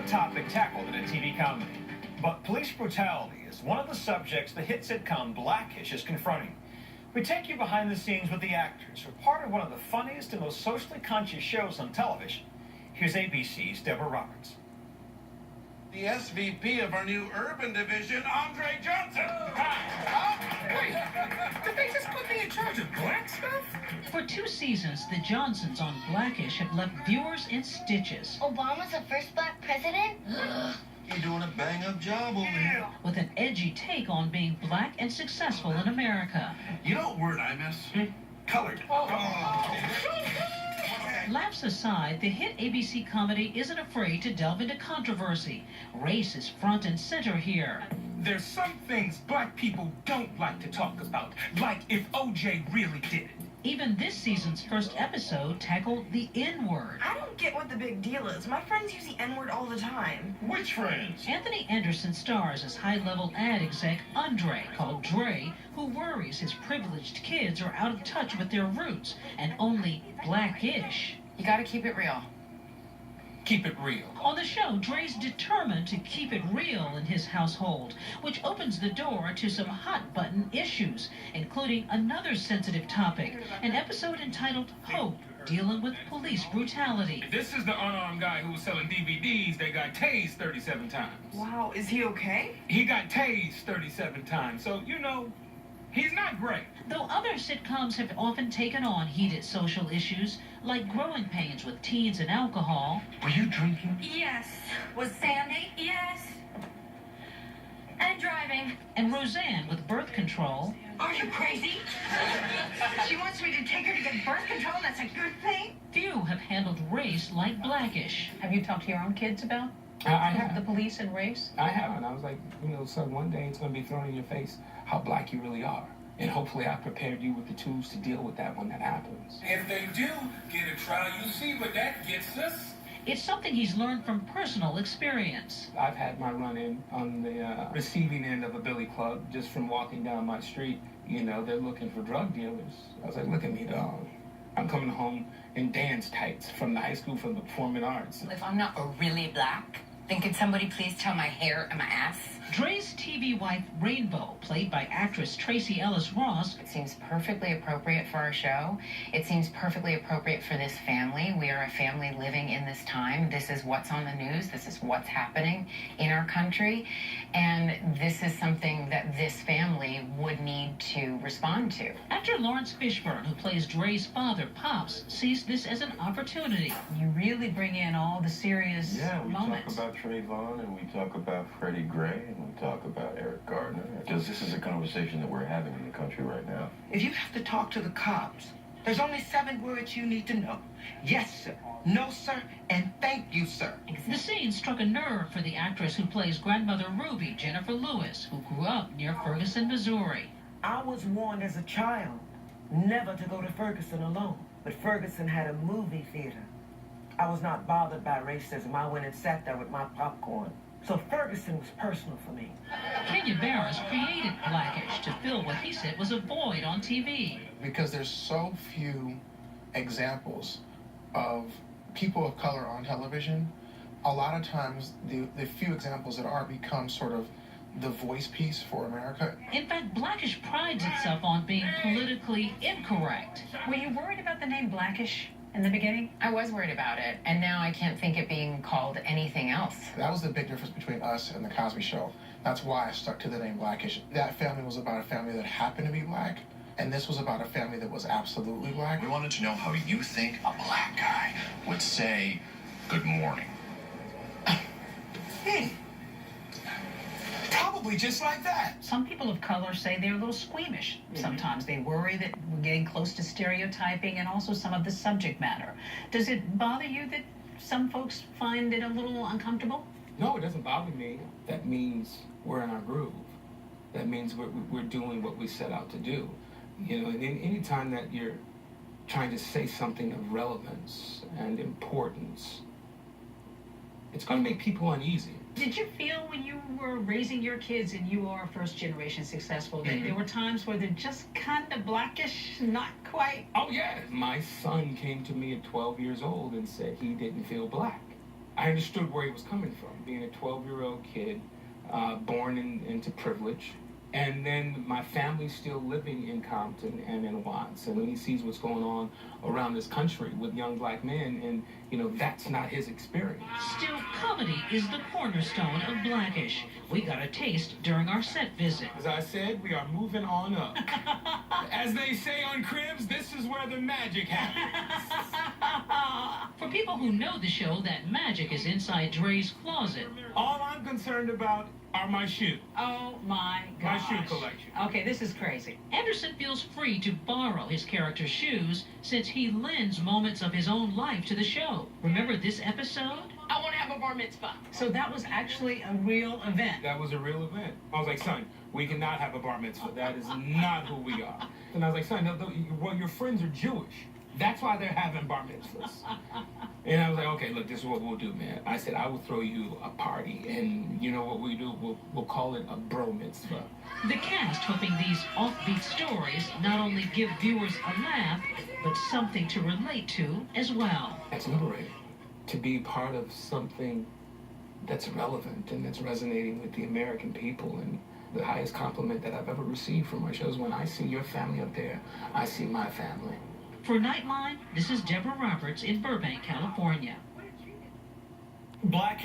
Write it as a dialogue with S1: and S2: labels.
S1: hot topic tackled in a TV comedy. But police brutality is one of the subjects the hit sitcom Blackish is confronting. We take you behind the scenes with the actors who are part of one of the funniest and most socially conscious shows on television. Here's ABC's Deborah Roberts.
S2: The SVP of our new urban division, Andre Johnson.
S3: Did they just put me in charge of black stuff?
S4: For 2 seasons, the Johnsons on Blackish have left viewers in stitches.
S5: Obama's the first black president?
S2: You're doing a bang-up job over here.
S4: With an edgy take on being black and successful in America.
S2: You know what word I miss? Colored.
S4: Laughs aside, the hit ABC comedy isn't afraid to delve into controversy. Race is front and center here.
S3: There's some things black people don't like to talk about, like if OJ really did it.
S4: Even this season's first episode tackled the N-word.
S6: I don't get what the big deal is. My friends use the N-word all the time.
S2: Which friends?
S4: Anthony Anderson stars as high-level ad exec Andre, called Dre, who worries his privileged kids are out of touch with their roots and only blackish.
S7: You gotta keep it real.
S3: Keep it real.
S4: On the show, Dre's determined to keep it real in his household, which opens the door to some hot-button issues, including another sensitive topic, an episode entitled Hope, dealing with police brutality.
S3: This is the unarmed guy who was selling DVDs that got tased 37 times.
S6: Wow, is he okay?
S3: He got tased 37 times, so, you know, he's not great.
S4: Though other sitcoms have often taken on heated social issues, like growing pains with teens and alcohol.
S2: Were you drinking?
S5: Yes. Was Sandy? Yes. And driving.
S4: And Roseanne with birth control.
S5: Are you crazy? She wants me to take her to get birth control. That's a good thing.
S4: Few have handled race like Blackish.
S7: Have you talked to your own kids about
S8: I have.
S7: the police and race?
S8: I have, and I was like, son, one day it's going to be thrown in your face how black you really are. And hopefully I prepared you with the tools to deal with that when that happens.
S3: If they do get a trial, you see what that gets us.
S4: It's something he's learned from personal experience.
S8: I've had my run-in on the receiving end of a billy club just from walking down my street. They're looking for drug dealers. I was like, look at me, dog. I'm coming home in dance tights from the high school for the performing arts.
S7: If I'm not really black, then could somebody please tell my hair and my ass?
S4: Dre's TV wife, Rainbow, played by actress Tracy Ellis Ross.
S7: It seems perfectly appropriate for our show. It seems perfectly appropriate for this family. We are a family living in this time. This is what's on the news. This is what's happening in our country. And this is something that this family would need to respond to.
S4: Actor Lawrence Fishburne, who plays Dre's father, Pops, sees this as an opportunity.
S7: You really bring in all the serious moments.
S9: Talk about Trayvon, and we talk about Freddie Gray, and we talk about Eric Gardner, because this is a conversation that we're having in the country right now.
S10: If you have to talk to the cops, there's only 7 words you need to know. Yes, sir. No, sir. And thank you, sir.
S4: The scene struck a nerve for the actress who plays grandmother Ruby, Jennifer Lewis, who grew up near Ferguson, Missouri.
S10: I was warned as a child never to go to Ferguson alone. But Ferguson had a movie theater. I was not bothered by racism. I went and sat there with my popcorn. So Ferguson was personal for me.
S4: Kenya Barris created Blackish to fill what he said was a void on TV.
S11: Because there's so few examples of people of color on television, a lot of times the few examples that are become sort of the voice piece for America.
S4: In fact, Blackish prides itself on being politically incorrect.
S7: Were you worried about the name Blackish in the beginning? I was worried about it, and now I can't think it being called anything else.
S11: That was the big difference between us and the Cosby Show. That's why I stuck to the name Blackish. That family was about a family that happened to be black, and this was about a family that was absolutely black.
S2: We wanted to know how you think a black guy would say good morning.
S3: Probably just like that.
S7: Some people of color say they're a little squeamish. Sometimes they worry that we're getting close to stereotyping and also some of the subject matter. Does it bother you that some folks find it a little uncomfortable?
S8: No, it doesn't bother me. That means we're in our groove. That means we're doing what we set out to do. And any time that you're trying to say something of relevance and importance, it's going to make people uneasy.
S7: Did you feel when you were raising your kids and you are first generation successful that there were times where they're just kind of blackish, not quite?
S8: Oh, yeah. My son came to me at 12 years old and said he didn't feel black. I understood where he was coming from, being a 12-year-old kid, born into privilege. And then my family's still living in Compton and in Watts. And when he sees what's going on around this country with young black men, and, you know, that's not his experience.
S4: Still, comedy is the cornerstone of Blackish. We got a taste during our set visit.
S8: As I said, we are moving on up. As they say on Cribs, this is where the magic happens.
S4: For people who know the show, that magic is inside Dre's closet.
S8: All I'm concerned about are my shoes.
S12: Oh my
S8: My
S12: gosh.
S8: shoe collection.
S12: Okay, this is crazy.
S4: Anderson feels free to borrow his character's shoes since he lends moments of his own life to the show. Remember this episode?
S12: I want to have a bar mitzvah. So that was actually a real event.
S8: That was a real event. I was like, son, we cannot have a bar mitzvah. That is not who we are. And I was like, son, no, well, your friends are Jewish. That's why they're having bar mitzvahs. And I was like, okay, look, this is what we'll do, man. I said, I will throw you a party, and you know what we do? We'll call it a bro mitzvah.
S4: The cast hoping these offbeat stories not only give viewers a laugh, but something to relate to as well.
S8: It's liberating to be part of something that's relevant and that's resonating with the American people. And the highest compliment that I've ever received from my shows, when I see your family up there, I see my family.
S4: For Nightline, this is Deborah Roberts in Burbank, California.
S1: Blackish.